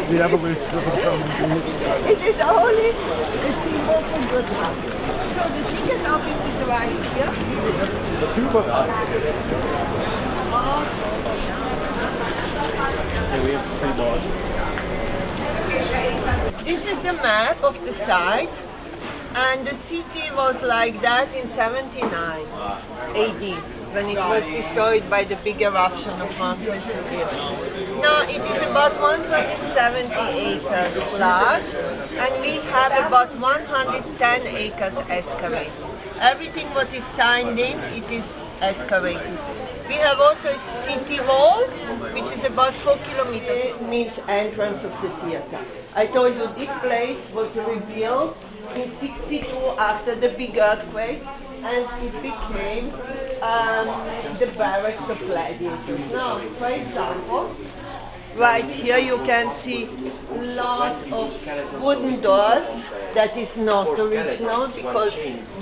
the evolution of economy. It is only a symbol for good luck. So the ticket office is right here. The two of us. Here we have 3 bars. This is the map of the site, and the city was like that in 79 AD, when it was destroyed by the big eruption of Mount Vesuvius. Now it is about 170 acres large, and we have about 110 acres excavated. Everything what is signed in, it is excavated. We have also a city wall, which is about 4 kilometers, means entrance of the theater. I told you this place was rebuilt in 62 after the big earthquake, and it became the barracks of gladiators. Now, for example, right here you can see a lot of wooden doors. That is not original because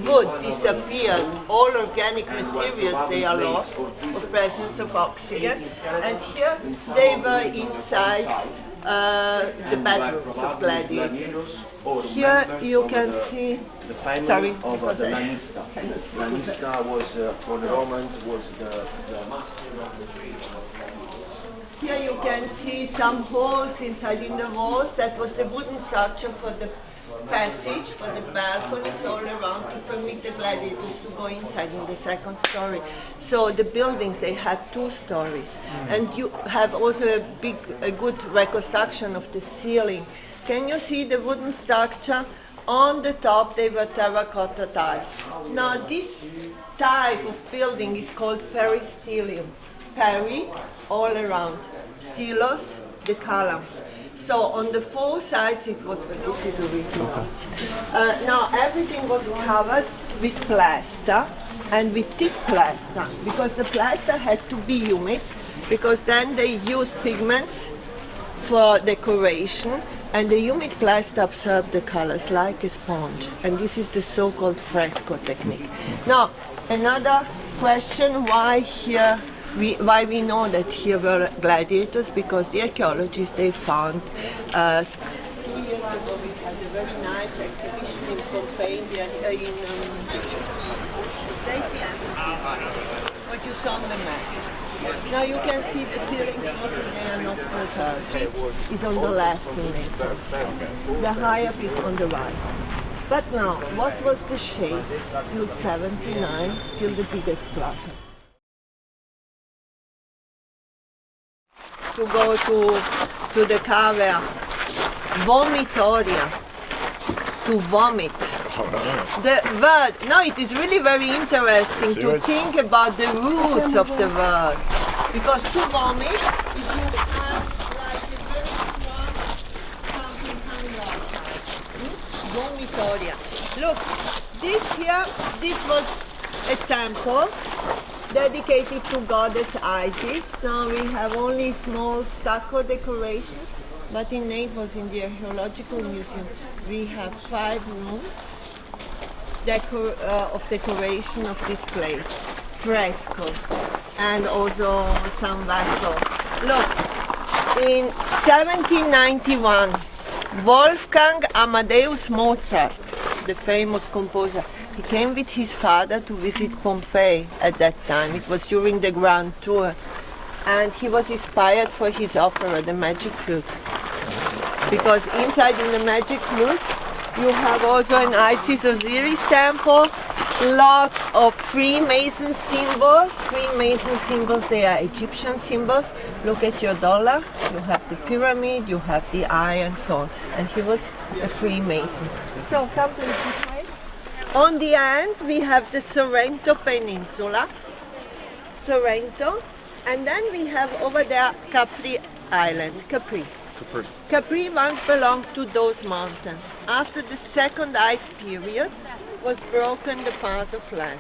wood disappeared. All organic materials, they are lost of presence of oxygen. And here they were inside the bedrooms of gladiators. Here you can see the family of the Lanista. Lanista was, for the Romans, was the master of the trade. Here you can see some holes inside in the walls. That was the wooden structure for the passage, for the balconies all around to permit the gladiators to go inside in the second story. So the buildings, they had 2 stories. And you have also a good reconstruction of the ceiling. Can you see the wooden structure? On the top they were terracotta tiles. Now this type of building is called peristelium. Peri, all around. Stylos, the columns. So on the 4 sides it was, this is original. Now everything was covered with plaster and with thick plaster, because the plaster had to be humid, because then they used pigments for decoration, and the humid plaster absorbed the colors like a sponge, and this is the so-called fresco technique. Now another question, why here? Why we know that here were gladiators? Because the archaeologists, they found 2 years ago we had a very nice exhibition in Pompei, there's the amphitheater, what you saw on the map. Now you can see the ceilings, they are not preserved. It's on the left in Naples, the higher bit on the right. But now, what was the shape till 79, till the big explosion? To go to the cavern, vomitoria, to vomit. The word, no, it is really very interesting to think about the roots of the words. Because to vomit is you have like a very strong something coming outside. Vomitoria. Look, this here, this was a temple dedicated to goddess Isis. Now we have only small stucco decoration, but in Naples, in the Archaeological Museum, we have 5 rooms of decoration of this place, frescoes, and also some vessels. Look, in 1791, Wolfgang Amadeus Mozart, the famous composer, he came with his father to visit Pompei at that time. It was during the Grand Tour. And he was inspired for his opera, The Magic Flute. Because inside in the Magic Flute, you have also an Isis Osiris temple, lots of Freemason symbols. Freemason symbols, they are Egyptian symbols. Look at your dollar. You have the pyramid, you have the eye, and so on. And he was a Freemason. So come to this place. On the end, we have the Sorento Peninsula, Sorento, and then we have over there Capri Island, Capri. Capri once belonged to those mountains. After the second ice period was broken the part of land,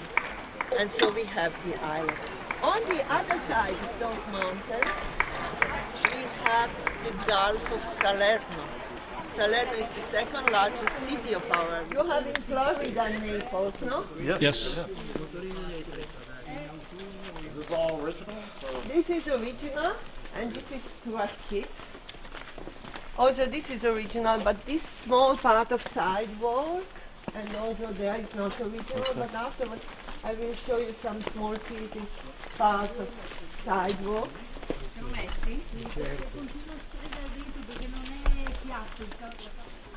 and so we have the island. On the other side of those mountains, we have the Gulf of Salerno. Salerno is the second largest city of our. You have in Florida, Naples, no? Yes. Is this all original? This is original, and this is Turakit. Also, this is original, but this small part of sidewalk, and also there is not original, but afterwards I will show you some small pieces, parts of sidewalk.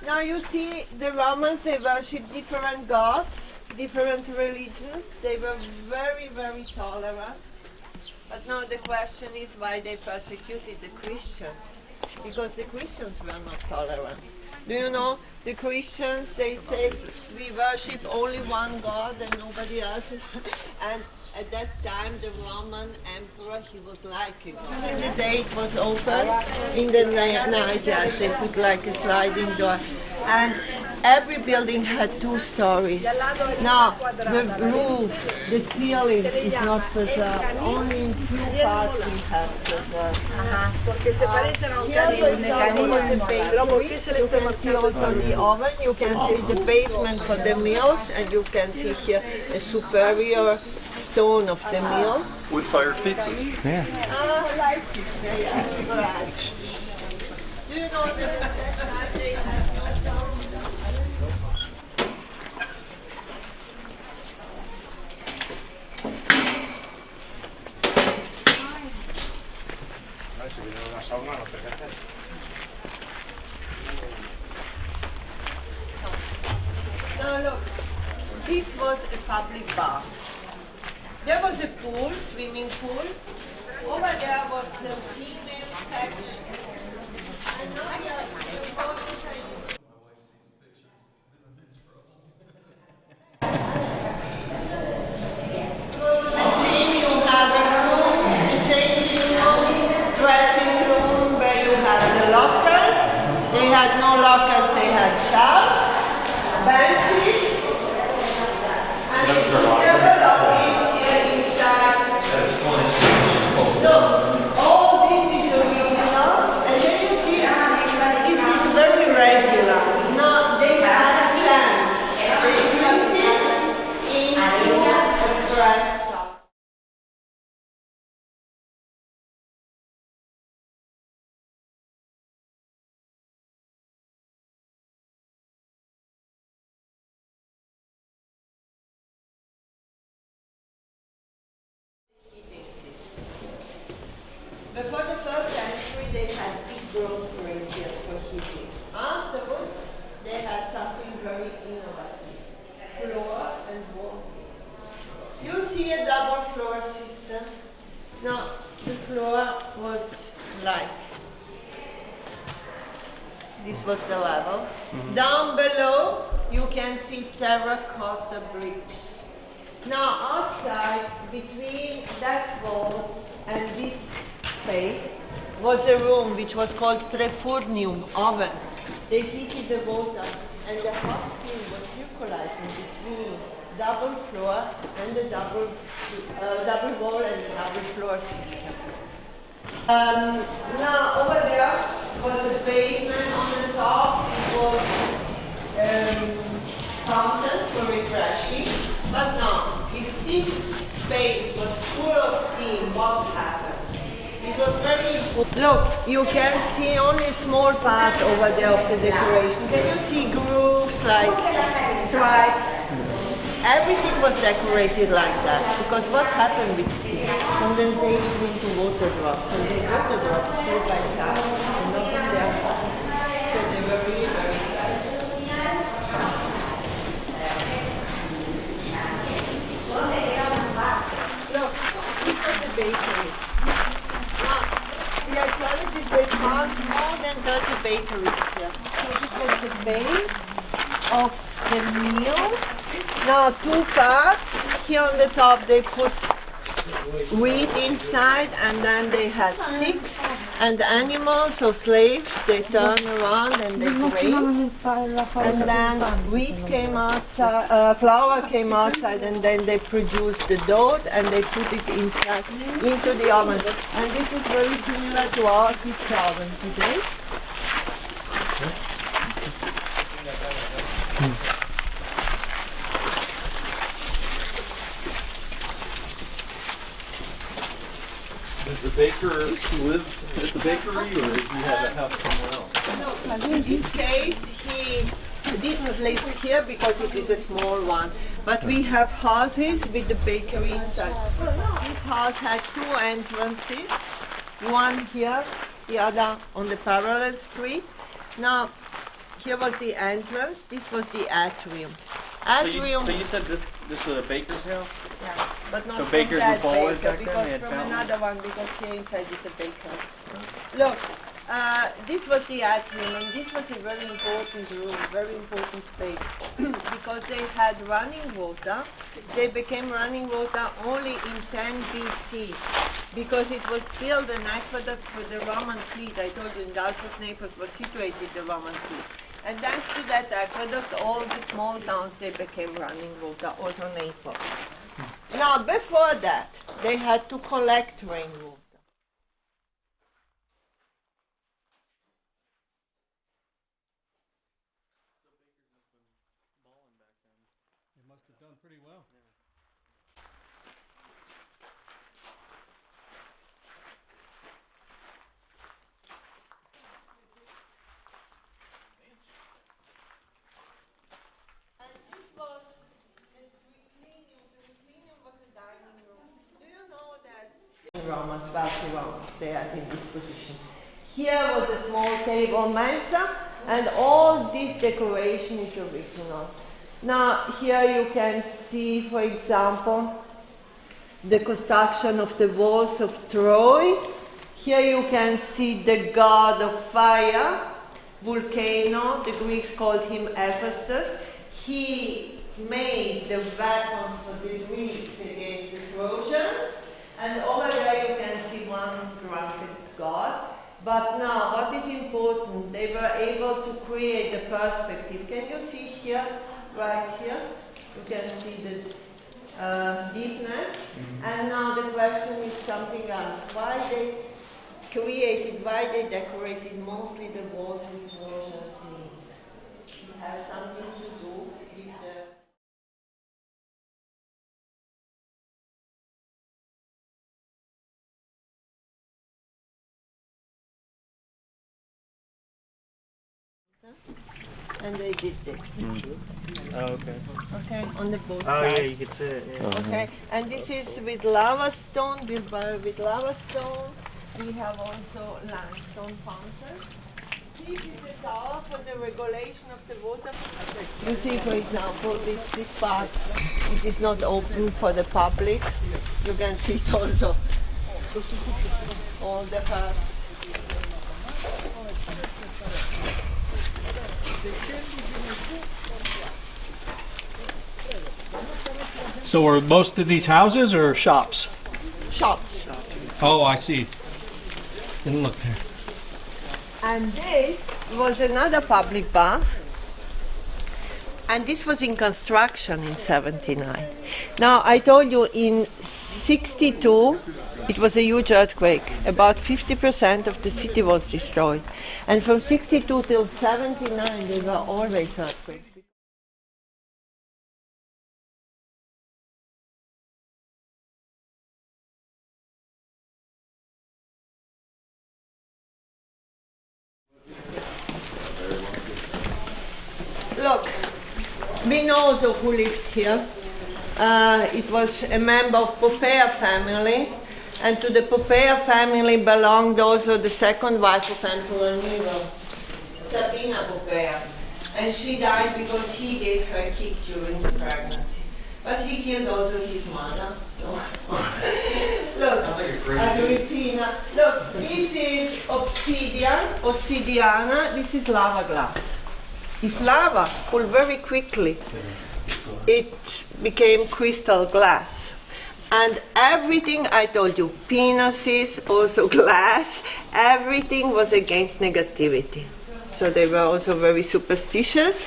Now you see the Romans, they worship different gods, different religions. They were very, very tolerant. But now the question is why they persecuted the Christians. Because the Christians were not tolerant. Do you know, the Christians, they say we worship only one God and nobody else. And at that time, the Roman emperor, he was like a god. In the day it was open, in the night, yes, they put like a sliding door. And every building had 2 stories. Now, the roof, the ceiling is not preserved. Only in few parts we have preserved. Porque se parecen a un Here, for example, canino, is the bakery. You can see also the oven. You can see the basement for the mills, and you can see here a superior stone of the mill. Wood-fired pizzas. Yeah. Like pizza, yes, right. Do you know that at that time they had no stone? Now look, this was a public bath. There was a pool, swimming pool. Over there was the female section. And now we are the gym, you have a room, the changing room, dressing room where you have the lockers. They had no lockers, they had shelves, benches, and the belongings here inside. So all this is original, and then you see this is very regular. Now they have plants. They put it into a fresh stock. Before the 1st century, they had big growth braziers for heating. Afterwards, they had something very innovative, floor and wall. You see a double floor system. Now, the floor was like, this was the level. Down below, you can see terracotta bricks. Now, outside, between that wall and this space was a room which was called prefurnium, oven. They heated the water and the hot steam was circulating between double floor and the double wall and the double floor system. Now over there was a basement on the top. It was fountain for refreshing. But now, if this space was full of steam, what happened? It was very important. Look, you can see only a small part over there of the decoration. Can you see grooves, like stripes? Everything was decorated like that. Because what happened with steam? Condensation into water drops. And the water drops fell by side and not on their parts. So they were really very fast. Look, this was the bakery. The archaeologists, they found more than 30 bakeries here. So this was the base of the meal. Now 2 parts. Here on the top they put wheat inside, and then they had sticks and animals or slaves. They turn around and they grain. And then wheat came outside, flour came outside, and then they produced the dough and they put it inside into the oven. And this is very similar to our pizza oven today. Did the baker live at the bakery, or did he have a house somewhere else? No, in this case, he didn't live here because it is a small one. But we have houses with the bakery inside. This house had two entrances, one here, the other on the parallel street. Now, here was the entrance, this was the atrium. Atrium. So you said this was a baker's house? Yeah, but not So from bakers that were forward baker, back then? because They had from fountains? another one, because here inside is a baker. Look, this was the atrium, and this was a very important room, very important space, because they had running water. They became running water only in 10 BC, because it was built an aqueduct for the Roman fleet. I told you in Gulf of Naples was situated the Roman fleet. And thanks to that aqueduct, all the small towns, they became running water, also Naples. Now, before that, they had to collect rainwater. They must have done pretty well. And this was the triclinium. The triclinium was a dining room. Do you know that Romans, wealthy Romans, they are in this position. Here was a small table mensa, and all this decoration is original. Now, here you can see, for example, the construction of the walls of Troy. Here you can see the god of fire, Volcano. The Greeks called him Hephaestus. He made the weapons for the Greeks against the Trojans. And over there you can see one drunken god. But now, what is important, they were able to create the perspective. Can you see here, right here? You can see the deepness. And now the question is something else. Why they decorated mostly the walls with Trojan scenes? It has something to do with the... And they did this. Oh, okay. Okay, on the both Oh, sides. yeah, you could see it. Yeah. Okay, and this is with lava stone, built with lava stone. We have also limestone fountains. This is a tower for the regulation of the water. You see, for example, this part, it is not open for the public. You can see it also, all the herbs. So are most of these houses or shops? Shops. Oh, I see. Didn't look there. And this was another public bath. And this was in construction in 79. Now, I told you in 62, it was a huge earthquake. About 50% of the city was destroyed. And from 62 till 79, there were always earthquakes. Look, we know also who lived here. It was a member of Pompei family, and to the Pompei family belonged also the second wife of Emperor Nero, Sabina Pompei. And she died because he gave her a kick during the pregnancy. But he killed also his mother. So. Look, Agrippina. Look, this is obsidiana. This is lava glass. If lava cooled very quickly, it became crystal glass. And everything I told you, penises, also glass, everything was against negativity. So they were also very superstitious.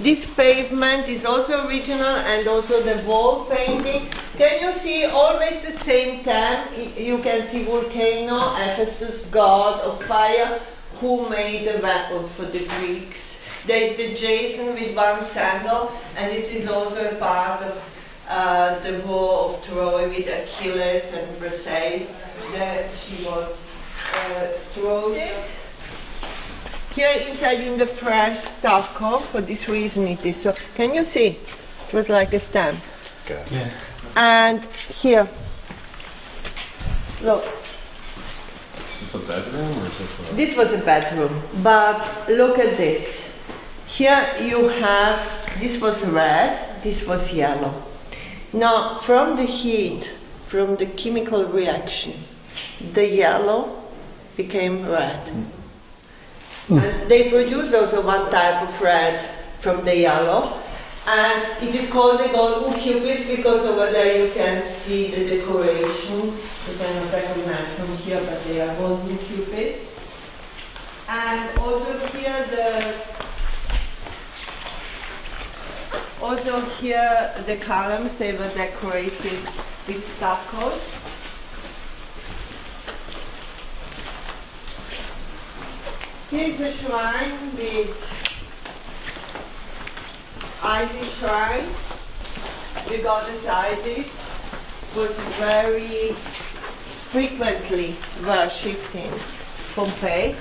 This pavement is also original, and also the wall painting. Can you see always the same theme? You can see Volcano, Hephaestus, god of fire, who made the weapons for the Greeks. There is the Jason with one sandal, and this is also a part of the war of Troy with Achilles and Briseis. There she was thrown. Here inside in the fresh stucco, for this reason it is so. Can you see? It was like a stamp. Okay. Yeah. And here, look, Is this a bedroom or is this a... this was a bedroom, but look at this. Here you have, this was red, this was yellow. Now, from the heat, from the chemical reaction, the yellow became red. And they produce also one type of red from the yellow, and it is called the golden cupids because over there you can see the decoration. You cannot recognize from here, but they are golden cupids. And also here the columns, they were decorated with stuccos. Here's a shrine with Isis shrine. The goddess Isis was very frequently worshipped in Pompei.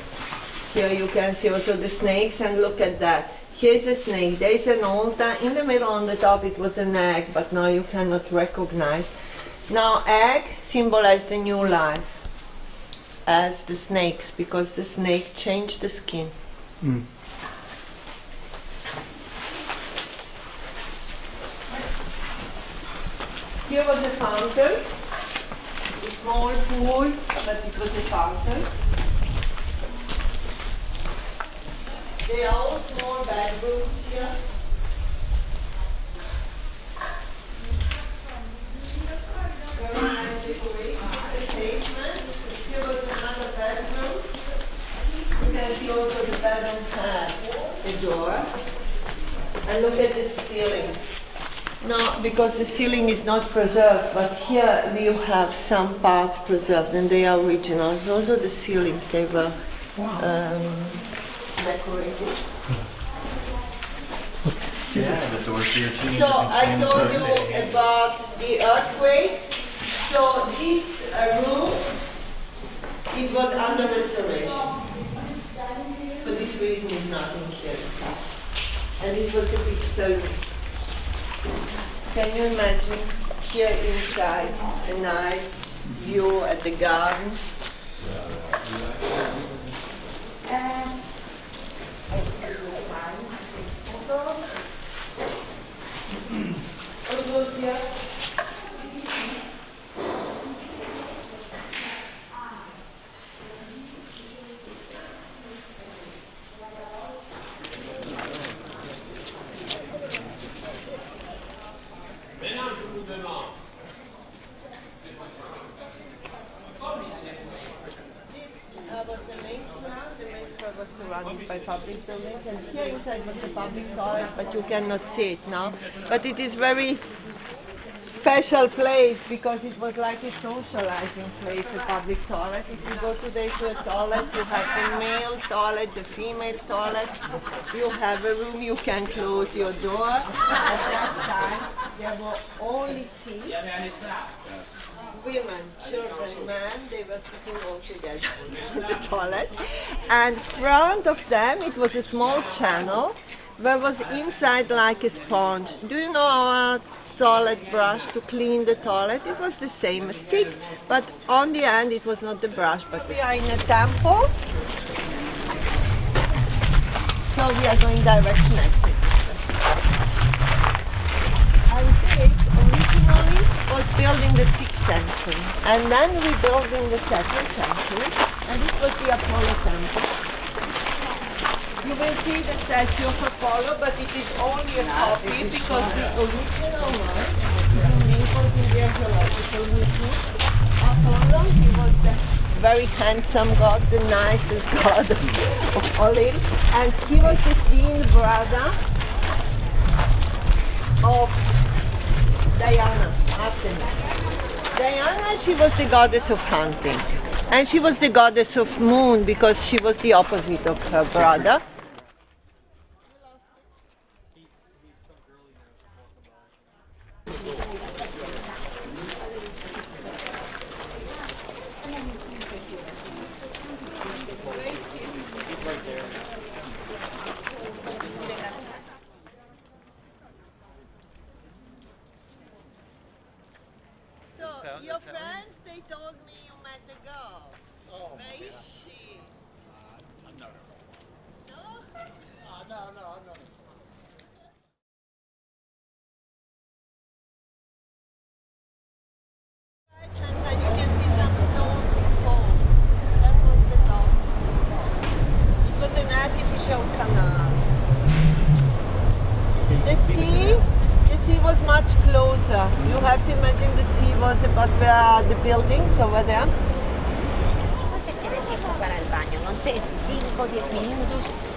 Here you can see also the snakes, and look at that. Here's a snake, there's an altar, in the middle on the top it was an egg, but now you cannot recognize. Now egg symbolizes the new life, as the snakes, because the snake changed the skin. Here was a fountain, a small pool, but it was a fountain. They are all small bedrooms here. Very nice decoration, the pavement. Here was another bedroom. You can see also the bedroom had a door. And look at the ceiling. No, because the ceiling is not preserved, but here we have some parts preserved, and they are original. Also the ceilings, they were decorated. Yeah, the doors here too. So I told you about the earthquakes. So this room, it was under restoration. For this reason, it's nothing here inside. And this was the big saloon. Can you imagine here inside a nice view at the garden? Also here. Was the main square. The main square was surrounded by public buildings, and here inside was the public toilet, but you cannot see it now. But it is very special place because it was like a socializing place, a public toilet. If you go today to a toilet, you have the male toilet, the female toilet. You have a room, you can close your door. At that time, there were only seats. Women, children, men, they were sitting all together in the toilet. And front of them, it was a small channel where was inside like a sponge. Do you know our toilet brush to clean the toilet? It was the same, a stick, but on the end it was not the brush, but we are in a temple. So we are going direction exit. And this originally was built in the 6th century, and then rebuilt in the 2nd century, and this was the Apollo temple. You will see the statue of Apollo, but it is only a copy because the original one is in Naples in the archaeological museum. Apollo, he was the very handsome god, the nicest god of Olympus, and he was the twin brother of Diana, Artemis. Diana, she was the goddess of hunting. And she was the goddess of moon because she was the opposite of her brother. Where is she? No? Right-hand side, you can see some stones with holes. That was the dock. It was an artificial canal. The sea was much closer. You have to imagine the sea was about where are the buildings over there. No sé, tiene tiempo para el baño, no sé si 5 o 10 minutos.